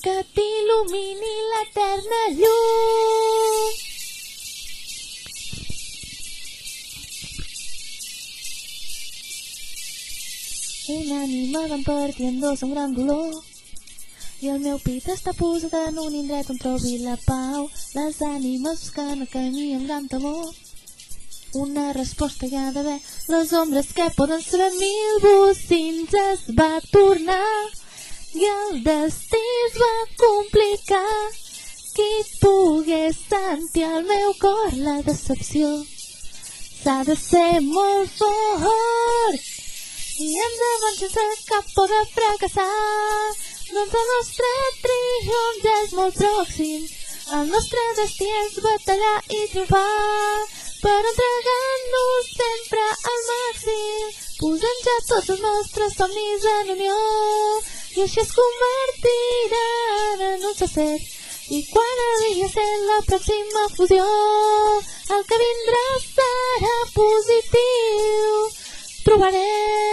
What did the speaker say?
que t'il·lumini l'eterna llum. Una ànima van partir en dos amb gran dolor i el meu pit està posat en un indret on trobi la pau. Les ànimes buscant el camí amb gran temor. Una resposta hi ha d'haver. Les ombres que poden saber mil bocins es va tornar i el destí es va complicar. Qui pogués sentir al meu cor la decepció s'ha de ser molt fort i endavant sense cap por de fracassar. Doncs el nostre triomf ja és molt pròxim. El nostre destí és batallar i triomfar, però entregant-nos sempre al màxim, posant ja tots els nostres somnis en unió, i així es convertiran en un sol ser. I quan arribi a ser la pròxima fusió, el que vindrà serà positiu. Trobarem